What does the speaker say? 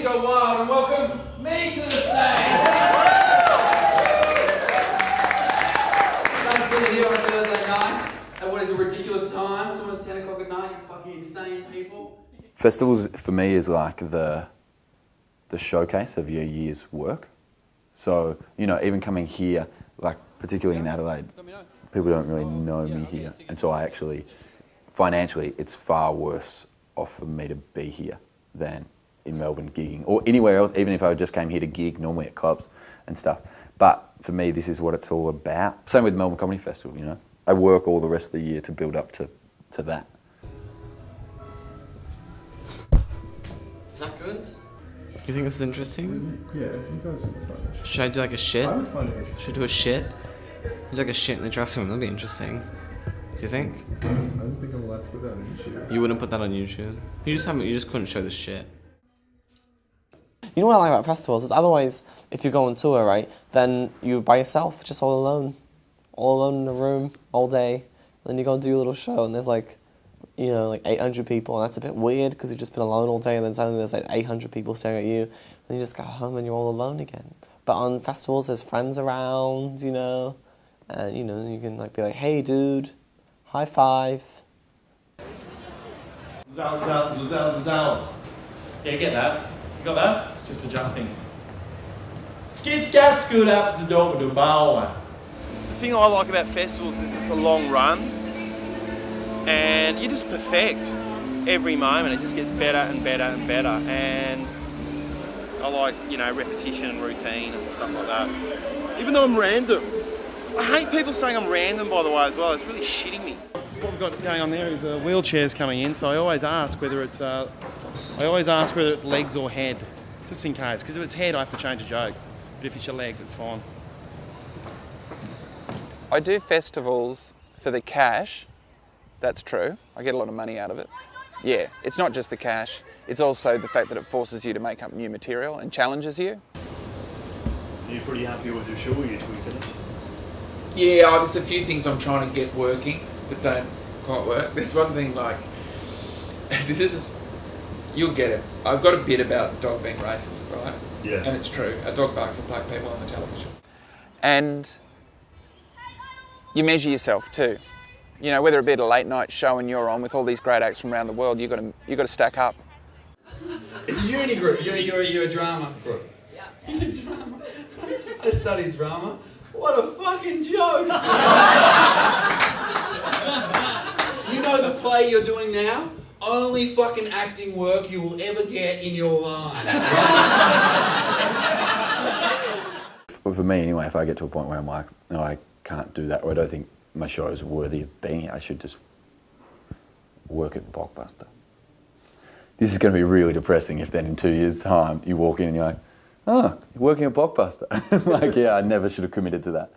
Please go wild and welcome me to the stage. Nice to see you here on a Thursday night at what is a ridiculous time. It's almost 10 o'clock at night, you fucking insane people. Festivals for me is like the showcase of your year's work. So, you know, even coming here, like particularly in Adelaide, people don't really know me here. And so I actually, financially, it's far worse off for me to be here than in Melbourne gigging, or anywhere else, even if I just came here to gig, normally at clubs and stuff. But for me, this is what it's all about. Same with Melbourne Comedy Festival, you know. I work all the rest of the year to build up to that. Is that good? You think this is interesting? Yeah, you guys would find it. Should I do like a shit? I would find it interesting. Should I do a shit? Do like a shit in the dressing room, that'd be interesting. Do you think? I don't think I'm allowed to put that on YouTube. You wouldn't put that on YouTube? You just couldn't show the shit. You know what I like about festivals is otherwise, if you go on tour, right, then you're by yourself, just all alone in a room all day. And then you go and do your little show, and there's like, you know, like 800 people, and that's a bit weird because you've just been alone all day, and then suddenly there's like 800 people staring at you, and you just go home and you're all alone again. But on festivals, there's friends around, you know, and you know you can like be like, hey, dude, high five. Yeah, get that. You got that? It's just adjusting. Skid, scat, scoot up, zadoma, do bow. The thing I like about festivals is it's a long run, and you just perfect every moment. It just gets better and better and better. And I like, you know, repetition and routine and stuff like that. Even though I'm random. I hate people saying I'm random, by the way, as well. It's really shitting me. What we've got going on there is wheelchairs coming in, so I always ask whether it's legs or head, just in case. Because if it's head, I have to change a joke. But if it's your legs, it's fine. I do festivals for the cash. That's true. I get a lot of money out of it. Yeah, it's not just the cash. It's also the fact that it forces you to make up new material and challenges you. Are you pretty happy with your show, or are you tweaking it? Yeah, there's a few things I'm trying to get working that don't quite work. There's one thing like, you'll get it. I've got a bit about dog being racist, right? Yeah. And it's true. A dog barks at black people on the television. And you measure yourself too. You know, whether it be at a late night show and you're on with all these great acts from around the world, you've got to stack up. It's a uni group, you're a drama group. Yeah. You're a drama. I studied drama. What a fucking joke! You know the play you're doing now? Only fucking acting work you will ever get in your lives, right? For me anyway, if I get to a point where I'm like, no, I can't do that, or I don't think my show is worthy of being here, I should just work at Blockbuster. This is going to be really depressing if then in 2 years' time you walk in and you're like, oh, you're working at Blockbuster. Like, yeah, I never should have committed to that.